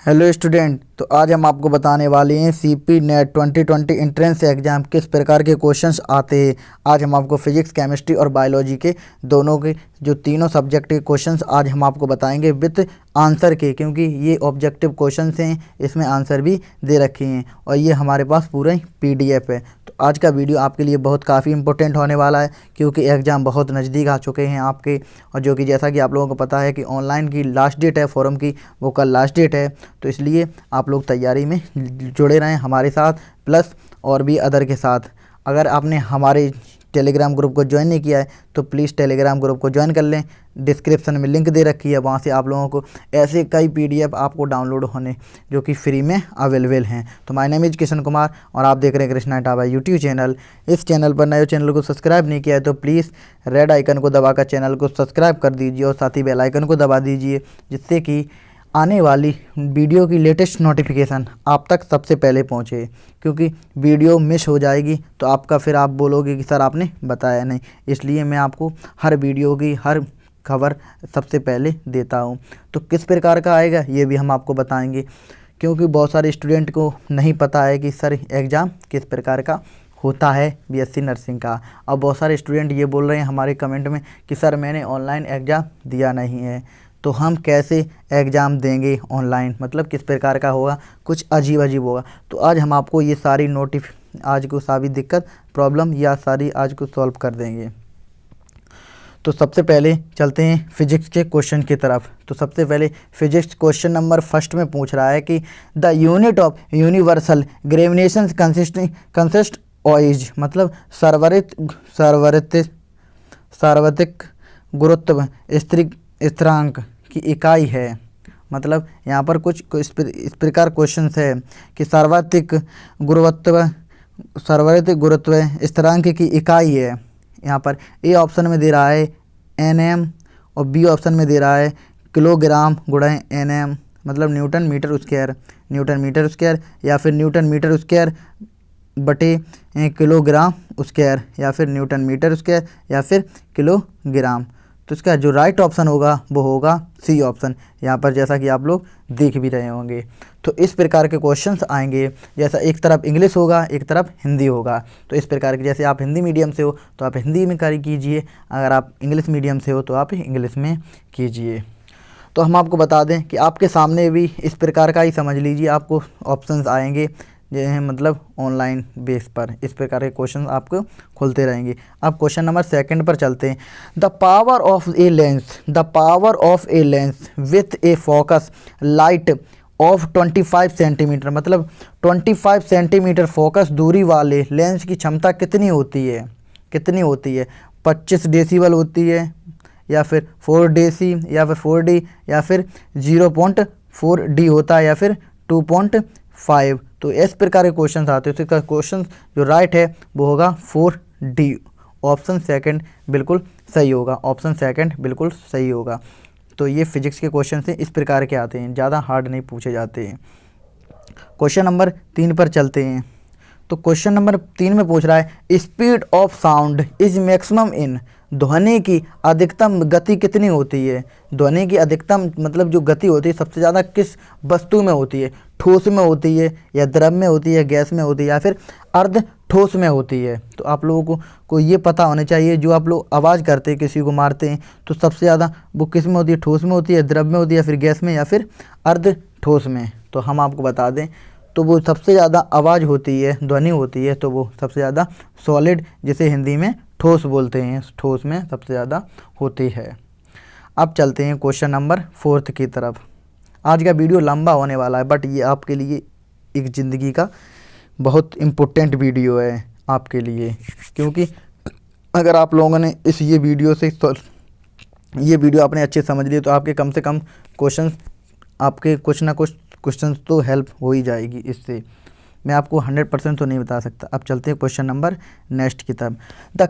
Hello student, तो आज हम आपको बताने वाले हैं सीपी नेट 2020 एंट्रेंस एग्ज़ाम किस प्रकार के क्वेश्चंस आते हैं। आज हम आपको फिजिक्स, केमिस्ट्री और बायोलॉजी के दोनों के जो तीनों सब्जेक्ट के क्वेश्चंस आज हम आपको बताएंगे विद आंसर के, क्योंकि ये ऑब्जेक्टिव क्वेश्चंस हैं, इसमें आंसर भी दे रखे हैं और ये हमारे पास पूरा PDF है। तो आज का वीडियो आपके लिए बहुत काफ़ी इंपॉर्टेंट होने वाला है, क्योंकि एग्ज़ाम बहुत नज़दीक आ चुके हैं आपके, और जो कि जैसा कि आप लोगों को पता है कि ऑनलाइन की लास्ट डेट है फॉर्म की, वो कल लास्ट डेट है। तो इसलिए आप लोग तैयारी में जुड़े रहें हमारे साथ, प्लस और भी अदर के साथ। अगर आपने हमारे टेलीग्राम ग्रुप को ज्वाइन नहीं किया है तो प्लीज़ टेलीग्राम ग्रुप को ज्वाइन कर लें। डिस्क्रिप्शन में लिंक दे रखी है, वहाँ से आप लोगों को ऐसे कई PDF आपको डाउनलोड होने जो कि फ्री में अवेलेबल हैं। तो my name is Kishan Kumar और आप देख रहे हैं कृष्णा टाबा यूट्यूब चैनल। इस चैनल पर नए चैनल को सब्सक्राइब नहीं किया है तो प्लीज़ रेड आइकन को दबाकर चैनल को सब्सक्राइब कर दीजिए और साथ ही बेल आइकन को दबा दीजिए, जिससे कि आने वाली वीडियो की लेटेस्ट नोटिफिकेशन आप तक सबसे पहले पहुंचे। क्योंकि वीडियो मिस हो जाएगी तो आपका फिर आप बोलोगे कि सर आपने बताया नहीं, इसलिए मैं आपको हर वीडियो की हर खबर सबसे पहले देता हूं। तो किस प्रकार का आएगा ये भी हम आपको बताएंगे, क्योंकि बहुत सारे स्टूडेंट को नहीं पता है कि सर एग्ज़ाम किस प्रकार का होता है BSc नर्सिंग का। अब बहुत सारे स्टूडेंट ये बोल रहे हैं हमारे कमेंट में कि सर मैंने ऑनलाइन एग्ज़ाम दिया नहीं है, तो हम कैसे एग्ज़ाम देंगे ऑनलाइन, मतलब किस प्रकार का होगा, कुछ अजीब होगा। तो आज हम आपको ये सारी आज को सारी दिक्कत प्रॉब्लम या सारी आज को सॉल्व कर देंगे। तो सबसे पहले चलते हैं फिजिक्स के क्वेश्चन की तरफ। तो सबसे पहले फिजिक्स क्वेश्चन नंबर फर्स्ट में पूछ रहा है कि the unit of universal gravitation consist ऑइज, मतलब सार्वत्रिक गुरुत्व स्थिरांक की इकाई है। मतलब यहाँ पर कुछ इस प्रकार क्वेश्चन है कि सार्वत्रिक गुरुत्व स्थिरांक की इकाई है। यहाँ पर ए ऑप्शन में दे रहा है Nm और बी ऑप्शन में दे रहा है किलोग्राम गुणा Nm, मतलब न्यूटन मीटर स्क्वायर, या फिर न्यूटन मीटर स्क्वायर बटे किलोग्राम स्क्वायर, या फिर न्यूटन मीटर स्क्वायर, या फिर किलोग्राम। तो इसका जो राइट ऑप्शन होगा वो होगा सी ऑप्शन, यहाँ पर जैसा कि आप लोग देख भी रहे होंगे। तो इस प्रकार के क्वेश्चंस आएंगे, जैसा एक तरफ इंग्लिश होगा एक तरफ हिंदी होगा। तो इस प्रकार के, जैसे आप हिंदी मीडियम से हो तो आप हिंदी में कार्य कीजिए, अगर आप इंग्लिश मीडियम से हो तो आप इंग्लिश में कीजिए। तो हम आपको बता दें कि आपके सामने भी इस प्रकार का ही समझ लीजिए आपको ऑप्शंस आएंगे, मतलब ऑनलाइन बेस पर इस प्रकार के क्वेश्चन आपको खुलते रहेंगे। अब क्वेश्चन नंबर सेकंड पर चलते हैं। The power of a lens with A focus light of 25 centimetre, मतलब 25 सेंटीमीटर फोकस दूरी वाले लेंस की क्षमता कितनी होती है 25 डेसिबल होती है, या फिर 4 डेसी, या फिर 4D, या फिर 0.4D होता है, या फिर 2.5। तो इस प्रकार के क्वेश्चन आते हैं। तो इसका क्वेश्चन जो राइट है वो होगा 4D, ऑप्शन सेकंड बिल्कुल सही होगा। तो ये फिजिक्स के क्वेश्चन से इस प्रकार के आते हैं, ज़्यादा हार्ड नहीं पूछे जाते हैं। क्वेश्चन नंबर 3 पर चलते हैं। तो क्वेश्चन नंबर 3 में पूछ रहा है speed of sound is maximum in, ध्वनि की अधिकतम गति कितनी होती है। ध्वनि की अधिकतम मतलब जो गति होती है सबसे ज़्यादा किस वस्तु में होती है, ठोस में होती है, या द्रव में होती है, गैस में होती है, या फिर अर्ध ठोस में होती है। तो आप लोगों को ये पता होना चाहिए, जो आप लोग आवाज़ करते हैं किसी को मारते हैं तो सबसे ज़्यादा वो किस में होती है, ठोस में होती है, द्रव में होती है, या फिर गैस में, या फिर अर्ध ठोस में। तो हम आपको बता दें तो वो सबसे ज़्यादा आवाज़ होती है, ध्वनि होती है, तो वो सबसे ज़्यादा सॉलिड, जिसे हिंदी में ठोस बोलते हैं, ठोस में सबसे ज़्यादा होती है। अब चलते हैं क्वेश्चन नंबर 4 की तरफ। आज का वीडियो लंबा होने वाला है, बट ये आपके लिए एक ज़िंदगी का बहुत इम्पोर्टेंट वीडियो है आपके लिए, क्योंकि अगर आप लोगों ने ये वीडियो आपने अच्छे समझ लिए तो आपके कम से कम क्वेश्चन, आपके कुछ ना कुछ क्वेश्चन तो हेल्प हो ही जाएगी इससे। मैं आपको 100% तो नहीं बता सकता। अब चलते हैं क्वेश्चन नंबर नेक्स्ट की तरफ। The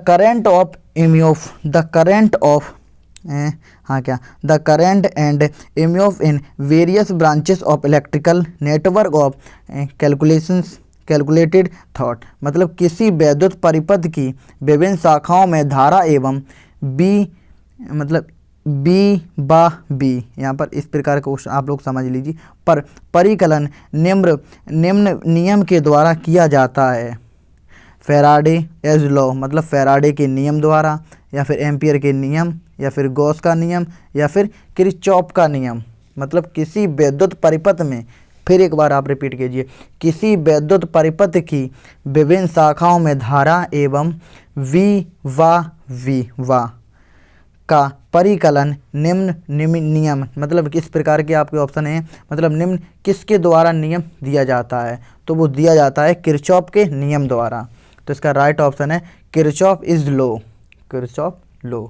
current and EMF in various branches of electrical network of calculated thought, मतलब किसी वैद्युत परिपथ की विभिन्न शाखाओं में धारा एवं बी बा बी, यहाँ पर इस प्रकार का क्वेश्चन आप लोग समझ लीजिए। पर परिकलन निम्न नियम के द्वारा किया जाता है। फैराडे एज लॉ मतलब फैराडे के नियम द्वारा, या फिर एम्पियर के नियम, या फिर गॉस का नियम, या फिर किरचॉफ का नियम। मतलब किसी वैद्युत परिपथ में, फिर एक बार आप रिपीट कीजिए, किसी वैद्युत परिपथ की विभिन्न शाखाओं में धारा एवं वी का परिकलन निम्न नियम, मतलब किस प्रकार के आपके ऑप्शन हैं, मतलब निम्न किसके द्वारा नियम दिया जाता है, तो वो दिया जाता है किरचॉफ के नियम द्वारा। तो इसका राइट ऑप्शन है Kirchhoff is law, Kirchhoff law.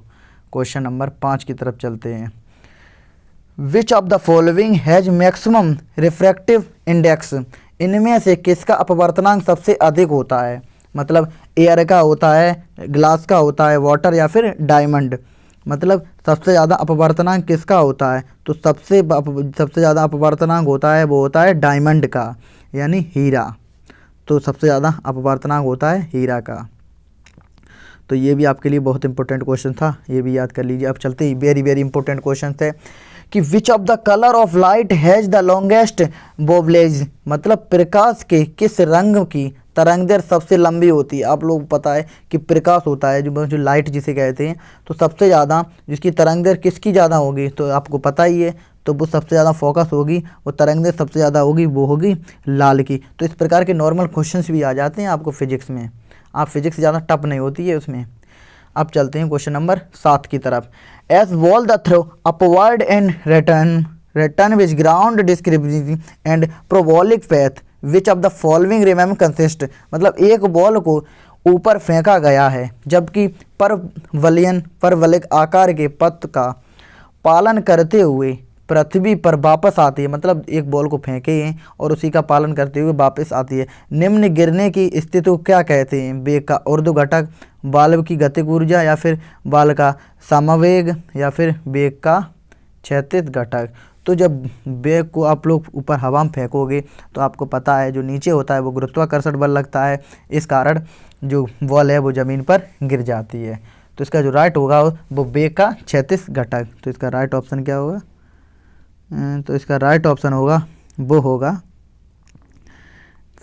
Question number 5 की तरफ चलते हैं। विच of the following has maximum refractive index, इनमें से किसका अपवर्तनांक सबसे अधिक होता है। मतलब एयर का होता है, ग्लास का होता है, वाटर, या फिर डायमंड। मतलब सबसे ज़्यादा अपवर्तनांक किसका होता है, तो सबसे ज़्यादा अपवर्तनांक होता है वो होता है डायमंड का, यानी हीरा। तो सबसे ज़्यादा अपवर्तनांक होता है हीरा का। तो ये भी आपके लिए बहुत इंपॉर्टेंट क्वेश्चन था, ये भी याद कर लीजिए। अब चलते ही वेरी वेरी इंपॉर्टेंट क्वेश्चन है कि which of the colour of light has the longest वोवलेज, मतलब प्रकाश के किस रंग की तरंगदैर्घ्य सबसे लंबी होती है। आप लोग पता है कि प्रकाश होता है जो लाइट जिसे कहते हैं, तो सबसे ज़्यादा जिसकी तरंगदैर्घ्य किसकी ज़्यादा होगी, तो आपको पता ही है, तो वो सबसे ज़्यादा फोकस होगी, वो तरंगदैर्घ्य सबसे ज़्यादा होगी, वो होगी लाल की। तो इस प्रकार के नॉर्मल क्वेश्चंस भी आ जाते हैं आपको फिजिक्स में, आप फिजिक्स ज़्यादा टफ नहीं होती है उसमें। अब चलते हैं क्वेश्चन नंबर 7 की तरफ। As ball the throw upward and return which ground descriptive and parabolic path which of the following remain consist, मतलब एक बॉल को ऊपर फेंका गया है जबकि परवलयिक आकार के पथ का पालन करते हुए पृथ्वी पर वापस आती है। मतलब एक बॉल को फेंके हैं और उसी का पालन करते हुए वापस आती है। निम्न गिरने की स्थिति को क्या कहते हैं, वेग का ऊर्ध्व घटक, बाल्ब की गतिक ऊर्जा, या फिर बाल का समवेग, या फिर वेग का क्षैतिज घटक। तो जब बैग को आप लोग ऊपर हवा में फेंकोगे तो आपको पता है जो नीचे होता है वो गुरुत्वाकर्षण बल लगता है, इस कारण जो बॉल है वो ज़मीन पर गिर जाती है। तो इसका जो राइट होगा वो बैग का क्षैतिज घटक। तो इसका राइट ऑप्शन क्या होगा, तो इसका राइट ऑप्शन होगा वो होगा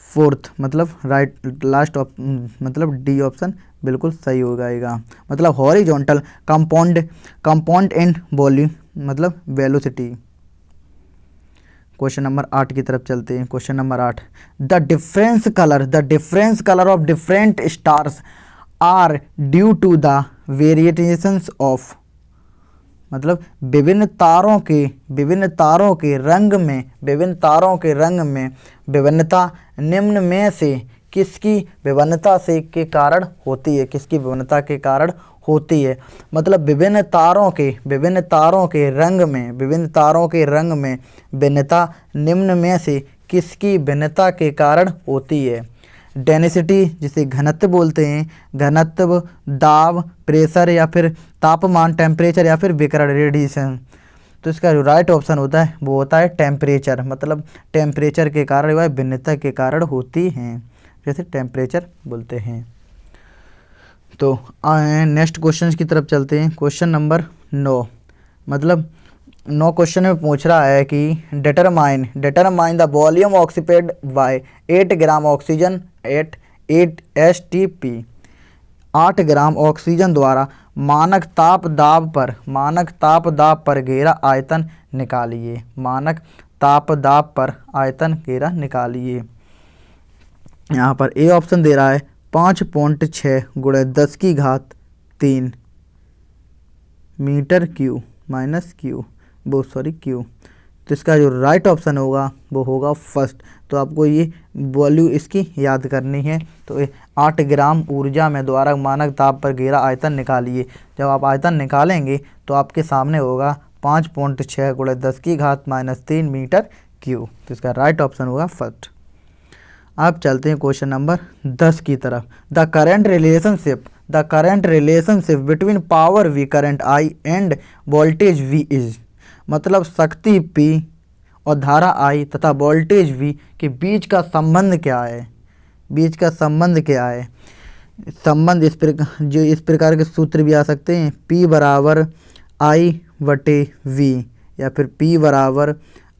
4th, मतलब राइट लास्ट मतलब डी ऑप्शन बिल्कुल सही होगा। मतलब हॉरिजॉन्टल कंपाउंड इन वॉल्यूम मतलब वेलोसिटी। क्वेश्चन नंबर 8 की तरफ चलते हैं। Question number 8, the difference colour of different stars are due to the variations of, मतलब विभिन्न तारों के रंग में विभिन्नता निम्न में से किसकी विभिन्नता से के कारण होती है, किसकी विभिन्नता के कारण होती है। मतलब विभिन्न तारों के रंग में भिन्नता निम्न में से किसकी भिन्नता के कारण होती है। डेंसिटी जिसे घनत्व बोलते हैं, घनत्व, दाब, प्रेशर, या फिर तापमान टेम्परेचर, या फिर विकिरण रेडिएशन। तो इसका जो राइट ऑप्शन होता है वो होता है टेम्परेचर, मतलब टेम्परेचर के कारण वह भिन्नता के कारण होती हैं, जैसे टेम्परेचर बोलते हैं। तो नेक्स्ट क्वेश्चन की तरफ चलते हैं। क्वेश्चन नंबर 9, मतलब 9 क्वेश्चन में पूछ रहा है कि determine the volume occupied by 8 gram oxygen at 8 STP। 8 gram oxygen द्वारा मानक ताप दाब पर घेरा आयतन निकालिए। मानक ताप दाब पर आयतन घेरा निकालिए। यहाँ पर ए ऑप्शन दे रहा है 5.6 × 10⁻³ metre Q minus Q, Q. तो इसका जो राइट ऑप्शन होगा वो होगा फर्स्ट। तो आपको ये वैल्यू इसकी याद करनी है। तो 8 ग्राम ऊर्जा में द्वारा मानक ताप पर घेरा आयतन निकालिए। जब आप आयतन निकालेंगे तो आपके सामने होगा 5.6 × 10⁻³ मीटर क्यू। तो इसका राइट ऑप्शन होगा फर्स्ट। अब चलते हैं क्वेश्चन नंबर 10 की तरफ। The current relationship between power V current I end voltage V is, मतलब शक्ति P और धारा I तथा वोल्टेज V के बीच का संबंध क्या है। संबंध इस प्रकार के सूत्र भी आ सकते हैं। P = I बटे वी, या फिर P बराबर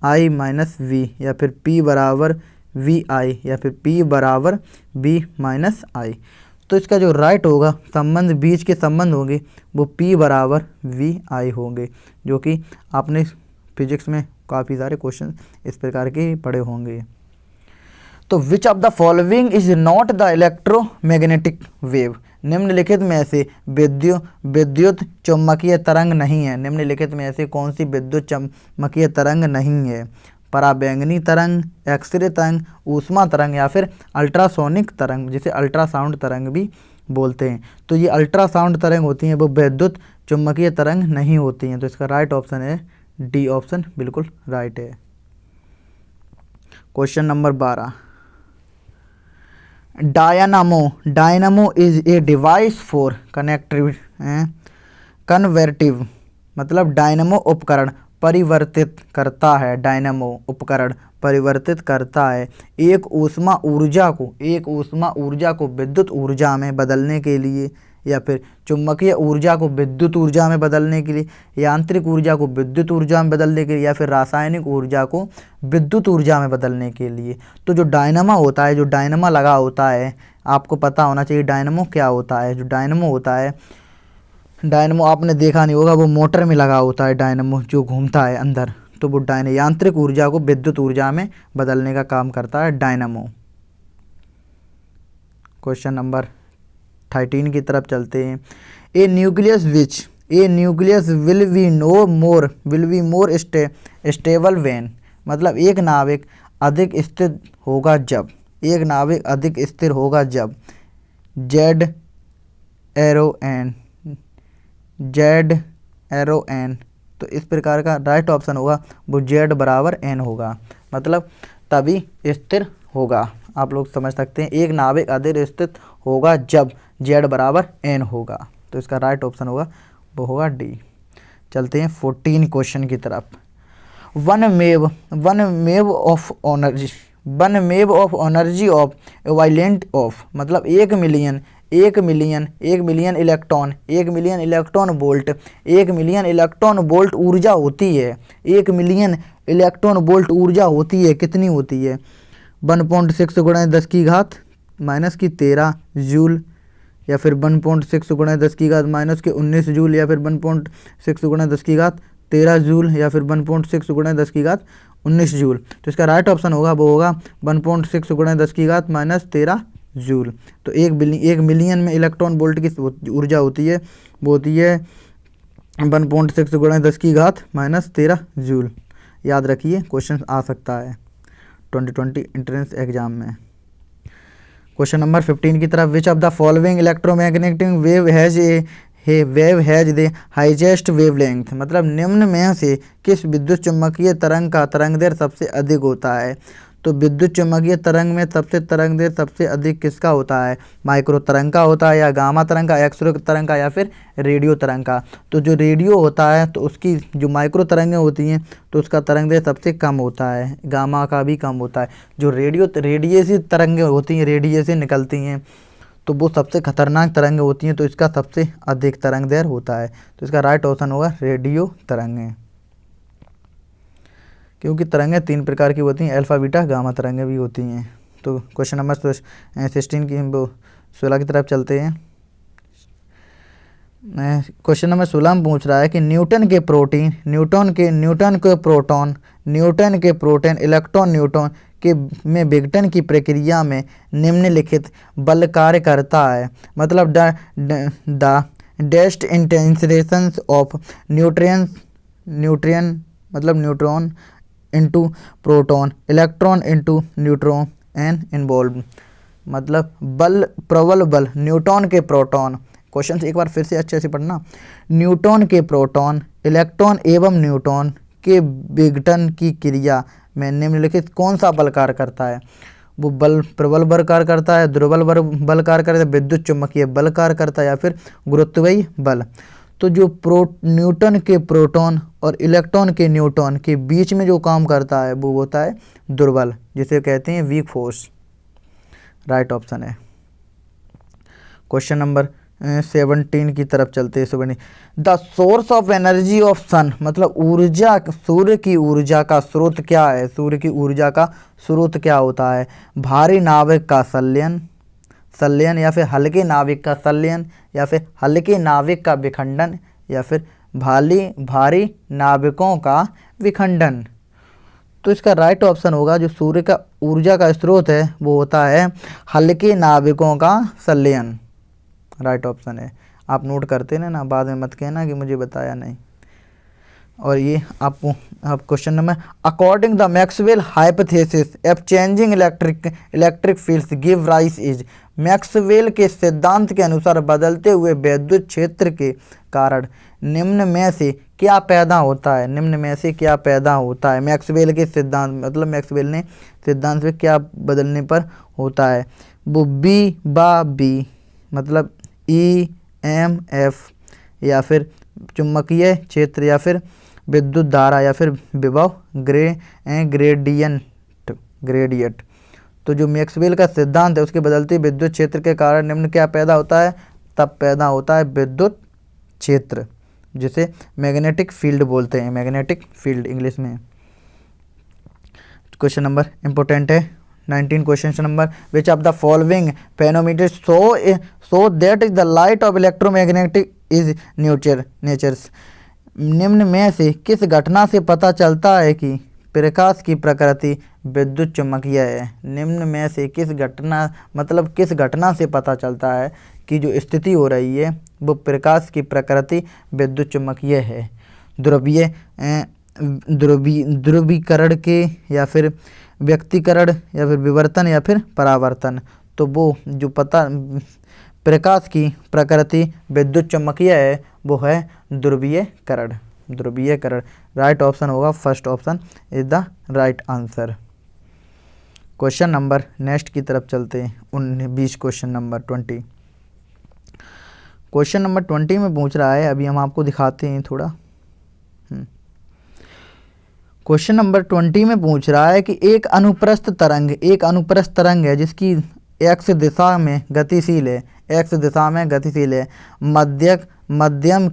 I माइनस वी, या फिर P बराबर वी आई, या फिर P बराबर B माइनस आई। तो इसका जो राइट होगा संबंध, बीच के संबंध होंगे वो P बराबर वी आई होंगे, जो कि आपने फिजिक्स में काफ़ी सारे क्वेश्चन इस प्रकार के पढ़े होंगे। तो विच of the following is not the electromagnetic wave, निम्नलिखित में से विद्युत चुम्बकीय तरंग नहीं है। निम्नलिखित में से कौन सी विद्युत चुम्बकीय तरंग नहीं है? पराबैंगनी तरंग, एक्सरे तरंग, ऊष्मा तरंग, या फिर अल्ट्रासोनिक तरंग, जिसे अल्ट्रासाउंड तरंग भी बोलते हैं। तो ये अल्ट्रासाउंड तरंग होती हैं, वो विद्युत चुम्बकीय तरंग नहीं होती हैं। तो इसका राइट ऑप्शन है डी ऑप्शन, बिल्कुल राइट है। Question number 12, dynamo is a device for converting, मतलब डायनामो उपकरण परिवर्तित करता है। डायनामो उपकरण परिवर्तित करता है एक ऊष्मा ऊर्जा को विद्युत ऊर्जा में बदलने के लिए, या फिर चुंबकीय ऊर्जा को विद्युत ऊर्जा में बदलने के लिए, यांत्रिक ऊर्जा को विद्युत ऊर्जा में बदलने के लिए, या फिर रासायनिक ऊर्जा को विद्युत ऊर्जा में बदलने के लिए। तो जो डायनामा होता है, जो डायनामा लगा होता है, आपको पता होना चाहिए डायनामो क्या होता है। जो डायनामो होता है, डायनामो आपने देखा नहीं होगा, वो मोटर में लगा होता है डायनामो, जो घूमता है अंदर। तो वो यांत्रिक ऊर्जा को विद्युत ऊर्जा में बदलने का काम करता है डायनामो। क्वेश्चन नंबर 13 की तरफ चलते हैं। A nucleus will be more stable when, मतलब एक नाभिक अधिक स्थिर होगा जब, Z एरो एन। तो इस प्रकार का राइट ऑप्शन होगा वो Z बराबर n होगा, मतलब तभी स्थिर होगा। आप लोग समझ सकते हैं, एक नाभिक अधिक स्थिर होगा जब Z बराबर n होगा। तो इसका राइट ऑप्शन होगा वो होगा डी। चलते हैं 14 क्वेश्चन की तरफ। One MeV of energy of violent of, मतलब 1 million electron volt, 1 million electron volt ऊर्जा होती है। 1 मिलियन इलेक्ट्रॉन वोल्ट ऊर्जा होती है, कितनी होती है? 1.6 गुणा 10 की घात माइनस की 13 जूल, या फिर 1.6 गुणा 10 की घात माइनस के 19 जूल, या फिर 1.6 गुणा 10 की घात 13 जूल, या फिर 1.6 गुणा 10 की घात 19 जूल। तो इसका राइट ऑप्शन होगा वो होगा 1.6 गुणा 10 की घात माइनस 13 जूल। तो 1 मिलियन में इलेक्ट्रॉन वोल्ट की ऊर्जा होती है, वो होती है 1.6 गुणा 10 की घात माइनस 13 जूल। याद रखिए, क्वेश्चन आ सकता है 2020 एंट्रेंस एग्जाम में। क्वेश्चन नंबर 15 की तरफ। विच of the following electromagnetic wave has the highest wavelength, मतलब निम्न में से किस विद्युत चुम्बकीय तरंग का तरंगदैर्घ्य सबसे अधिक होता है? तो विद्युत चुम्बकीय तरंग में तरंगदैर्घ्य सबसे अधिक किसका होता है? माइक्रो तरंग का होता है, या गामा तरंग का, एक्सरे तरंग का, या फिर रेडियो तरंग का। तो जो रेडियो होता है, तो उसकी जो माइक्रो तरंगें होती हैं तो उसका तरंगदैर्घ्य सबसे कम होता है, गामा का भी कम होता है। जो रेडिएशन तरंगें होती हैं, रेडिएशन निकलती हैं, तो वो सबसे खतरनाक तरंगें होती हैं, तो इसका सबसे अधिक तरंगदैर्घ्य होता है। तो इसका राइट ऑप्शन होगा रेडियो तरंगें, क्योंकि तरंगें 3 प्रकार की होती हैं, अल्फा बीटा गामा तरंगें भी होती हैं। तो क्वेश्चन नंबर 16 की तरफ चलते हैं। क्वेश्चन नंबर 16 में पूछ रहा है कि न्यूटन के प्रोटॉन इलेक्ट्रॉन न्यूटन के में विघटन की प्रक्रिया में निम्नलिखित बल कार्य करता है, मतलब द डेस्ट इंटेंसेशंस of neutron into proton, electron into neutron and involve, मतलब प्रबल बल न्यूटन के प्रोटॉन। क्वेश्चन एक बार फिर से अच्छे से पढ़ना। न्यूटन के प्रोटॉन, इलेक्ट्रॉन एवं न्यूट्रॉन के विघटन की क्रिया में निम्नलिखित कौन सा बल कार्य करता है? वो प्रबल बल कार्य करता है, दुर्बल बल कार्य करता है, विद्युत चुम्बकीय बल कार्य करता है, या फिर गुरुत्वीय बल। तो जो न्यूटन के प्रोटॉन और इलेक्ट्रॉन के न्यूट्रॉन के बीच में जो काम करता है वो होता है दुर्बल, जिसे कहते हैं वीक फोर्स। राइट ऑप्शन है। क्वेश्चन नंबर 17 की तरफ चलते हैं। 17 the source of energy of sun, मतलब ऊर्जा, सूर्य की ऊर्जा का स्रोत क्या है? सूर्य की ऊर्जा का स्रोत क्या होता है? भारी नाविक का संलयन, या फिर हल्के नाविक का संलयन, या फिर हल्के नाविक का विखंडन, या फिर भारी नाविकों का विखंडन। तो इसका राइट ऑप्शन होगा, जो सूर्य का ऊर्जा का स्रोत है वो होता है हल्के नाविकों का संलयन। राइट ऑप्शन है। आप नोट करते ना, बाद में मत कहना कि मुझे बताया नहीं। और ये आपको आप question number, according the Maxwell hypothesis F changing electric fields give rise is, Maxwell के सिद्धांत के अनुसार बदलते हुए विद्युत क्षेत्र के कारण निम्न में से क्या पैदा होता है? निम्न में से क्या पैदा होता है? मैक्सवेल के सिद्धांत, मतलब मैक्सवेल ने सिद्धांत में क्या बदलने पर होता है? वो बी, मतलब EMF, या फिर चुंबकीय क्षेत्र, या फिर विद्युत धारा, या फिर विभव ग्रेडियंट। तो जो मैक्सवेल का सिद्धांत है उसके बदलते विद्युत क्षेत्र के कारण निम्न क्या पैदा होता है? तब पैदा होता है विद्युत क्षेत्र, जिसे मैग्नेटिक फील्ड बोलते हैं, मैग्नेटिक फील्ड इंग्लिश में। क्वेश्चन नंबर इंपॉर्टेंट है 19 question number, which of the following phenomena so that is the light of electromagnetic is natures, निम्न में से किस घटना से पता चलता है कि प्रकाश की प्रकृति विद्युत चुम्बकीय है? निम्न में से किस घटना, मतलब किस घटना से पता चलता है कि जो स्थिति हो रही है वो प्रकाश की प्रकृति विद्युत चुम्बकीय है? ध्रुवीकरण के, या फिर व्यक्तीकरण, या फिर विवर्तन, या फिर परावर्तन। तो वो जो प्रकाश की प्रकृति विद्युत चुम्बकीय है वो है ध्रुवीकरण। राइट ऑप्शन होगा, first option is the right answer. Question number next की तरफ चलते हैं 20 क्वेश्चन नंबर 20। क्वेश्चन नंबर 20 में पूछ रहा है, अभी हम आपको दिखाते हैं थोड़ा। क्वेश्चन नंबर 20 में पूछ रहा है कि एक अनुप्रस्थ तरंग है जिसकी x दिशा में गतिशील है, मध्यम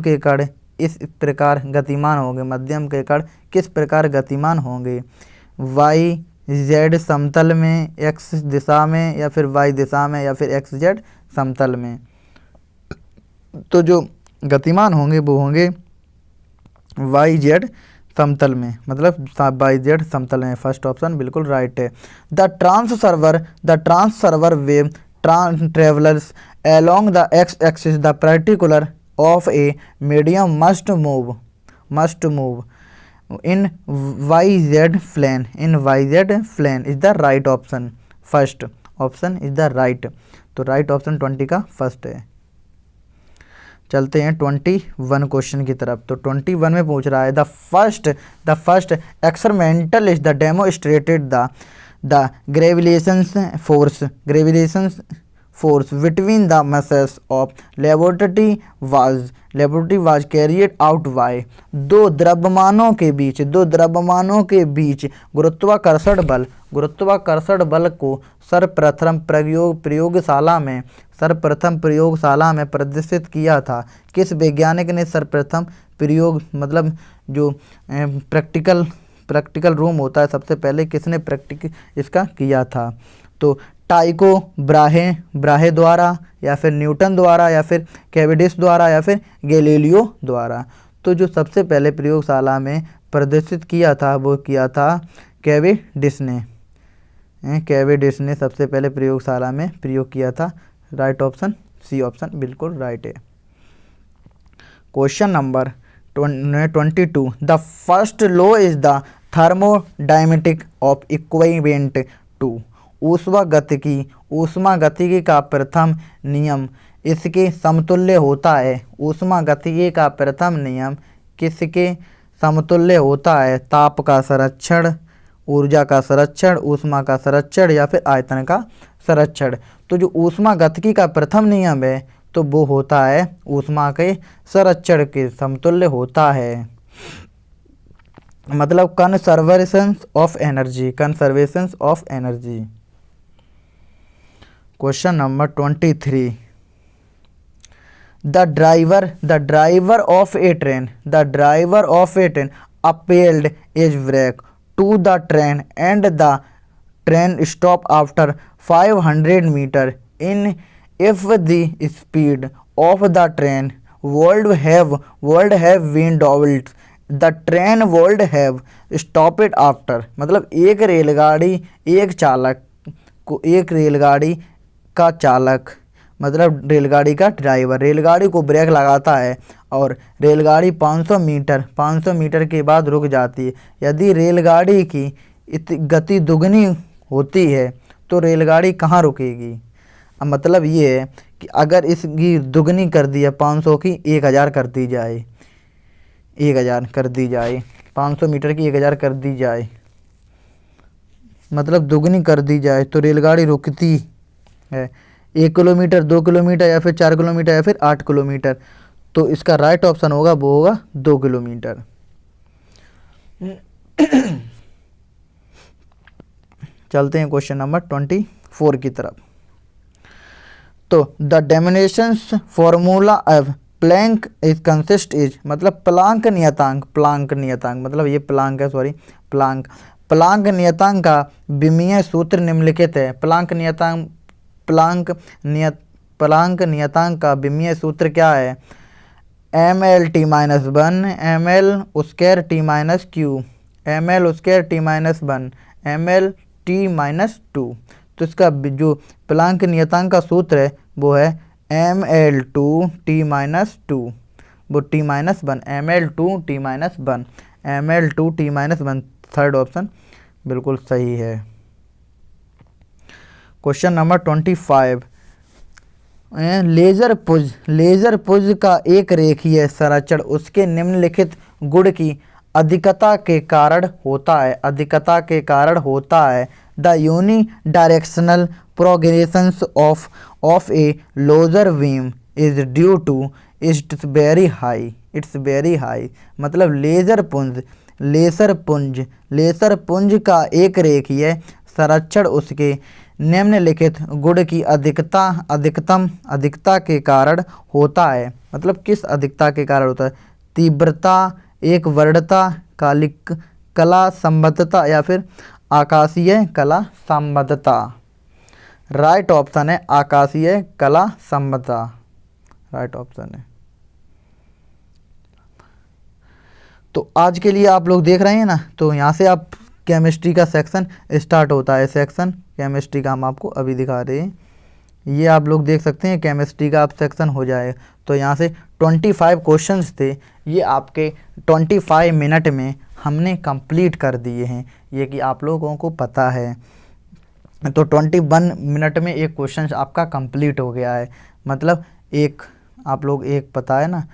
के कण इस प्रकार गतिमान होंगे। मध्यम के कण किस प्रकार गतिमान होंगे? YZ समतल में, x दिशा में, या फिर y दिशा में, या फिर XZ समतल में। तो जो गतिमान होंगे वो होंगे YZ समतल में, मतलब YZ समतल में। फर्स्ट ऑप्शन बिल्कुल राइट है। The transfer wave travellers along the x-axis, the particle of a medium must move in YZ plane is the right option। First option is the right. तो right option 20 का first है। चलते हैं 21 question की तरफ। तो 21 में पूछ रहा है, the first experimental is the demonstrated the gravitation force between the masses of laboratory was carried out by, दो द्रव्यमानों के बीच गुरुत्वाकर्षण बल को सर्वप्रथम प्रयोगशाला में प्रदर्शित किया था। किस वैज्ञानिक ने सर्वप्रथम प्रयोग, मतलब जो प्रैक्टिकल रूम होता है, सबसे पहले किसने इसका किया था? तो टाइको ब्राहे द्वारा, या फिर न्यूटन द्वारा, या फिर कैवेंडिश द्वारा, या फिर गैलीलियो द्वारा। तो जो सबसे पहले प्रयोगशाला में प्रदर्शित किया था वो किया था कैवेंडिश ने सबसे पहले प्रयोगशाला में प्रयोग किया था। राइट ऑप्शन सी ऑप्शन बिल्कुल राइट है। Question number 22, the first law is the thermodynamic of equivalent to, ऊष्मा गतिकी का प्रथम नियम इसके समतुल्य होता है। ऊष्मा गतिकी का प्रथम नियम किसके समतुल्य होता है? ताप का संरक्षण, ऊर्जा का संरक्षण, ऊष्मा का संरक्षण, या फिर आयतन का संरक्षण। तो जो ऊष्मा गतिकी का प्रथम नियम है तो वो होता है ऊष्मा के संरक्षण के समतुल्य होता है, मतलब conservation of energy. Question number 23। The driver of a train applied is brake to the train and the train stop after 500 metre in if the speed of the train would have been doubled the train would have stopped after। मतलब एक रेलगाड़ी का चालक मतलब रेलगाड़ी का driver रेलगाड़ी को ब्रेक लगाता है और रेलगाड़ी 500 मीटर के बाद रुक जाती है। यदि रेलगाड़ी की गति दुगनी होती है तो रेलगाड़ी कहाँ रुकेगी। अब मतलब ये है कि अगर इसकी दुगनी कर दी है 500 की 1000 कर दी जाए 500 मीटर की 1000 कर दी जाए मतलब दुगनी कर दी जाए तो रेलगाड़ी रुकती है 1 किलोमीटर 2 किलोमीटर या फिर 4 किलोमीटर या फिर 8 किलोमीटर। तो इसका राइट ऑप्शन होगा 2 किलोमीटर। चलते हैं क्वेश्चन नंबर 24 की तरफ। तो the dimensions formula of Planck is consist is मतलब प्लांक नियतांक मतलब ये प्लांक नियतांक का विमीय सूत्र निम्नलिखित है। प्लांक नियतांक का विमीय सूत्र क्या है। ml t minus 1 ml square t minus q ml square t minus 1 ml t minus 2। तो इसका जो प्लांक नियतांक का सूत्र है वो है ml2 t माइनस 2 वो t minus 1 ml2 t minus 1 ml2 t minus 1। Third option बिल्कुल सही है। Question number 25। लेजर पुंज का एक रेखीय संरचण उसके निम्नलिखित गुण की अधिकता के कारण होता है। The unidirectional progressions of a laser beam is due to its very high. मतलब लेजर पुंज का एक रेखीय संरक्षण उसके निम्नलिखित गुण की अधिकता के कारण होता है। मतलब किस अधिकता के कारण होता है। तीव्रता, एक वर्णता, कला संबद्धता या फिर आकाशीय कला संबद्धता। राइट ऑप्शन है आकाशीय कला संबद्धता, राइट ऑप्शन है। तो आज के लिए आप लोग देख रहे हैं ना, तो यहाँ से आप केमिस्ट्री का सेक्शन स्टार्ट होता है। सेक्शन केमिस्ट्री का हम आपको अभी दिखा रहे हैं, ये आप लोग देख सकते हैं केमिस्ट्री का आप सेक्शन हो जाए। तो यहाँ से 25 क्वेश्चंस थे, ये आपके 25 मिनट में हमने कंप्लीट कर दिए हैं, ये कि आप लोगों को पता है। तो 21 मिनट में एक क्वेश्चन आपका कंप्लीट हो गया है। मतलब एक आप लोग एक पता है ना,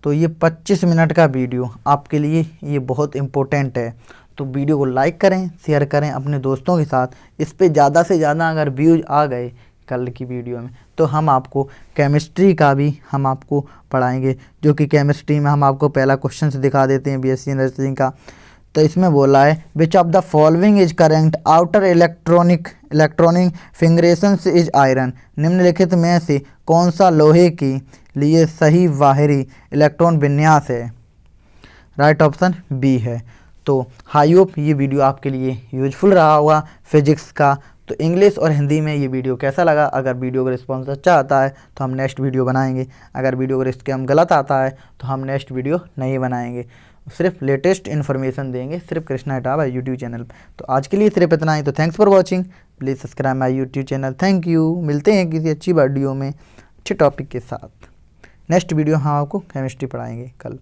तो ये 25 मिनट का वीडियो आपके लिए ये बहुत इम्पोर्टेंट है। तो वीडियो को लाइक करें, शेयर करें अपने दोस्तों के साथ। इस पे ज़्यादा से ज़्यादा अगर व्यूज आ गए कल की वीडियो में तो हम आपको केमिस्ट्री का भी हम आपको पढ़ाएंगे, जो कि केमिस्ट्री में हम आपको पहला क्वेश्चन दिखा देते हैं बीएससी नर्सिंग का। तो इसमें बोला है which of the following is current outer electronic configurations is iron. निम्नलिखित में से कौन सा लोहे के लिए सही बाहरी इलेक्ट्रॉन विन्यास है। राइट ऑप्शन बी है। तो आई होप ये वीडियो आपके लिए यूजफुल रहा होगा फिजिक्स का। तो इंग्लिश और हिंदी में ये वीडियो कैसा लगा। अगर वीडियो का रिस्पॉन्स अच्छा आता है तो हम नेक्स्ट वीडियो बनाएंगे, अगर वीडियो का रिस्पॉन्स गलत आता है तो हम नेक्स्ट वीडियो नहीं बनाएंगे। सिर्फ लेटेस्ट इन्फॉर्मेशन देंगे सिर्फ कृष्णा इटावा यूट्यूब चैनल। तो आज के लिए सिर्फ इतना ही। तो thanks for watching, please subscribe my YouTube channel. Thank you. मिलते हैं किसी अच्छी वीडियो में अच्छे टॉपिक के साथ। नेक्स्ट वीडियो हम आपको केमिस्ट्री पढ़ाएंगे कल।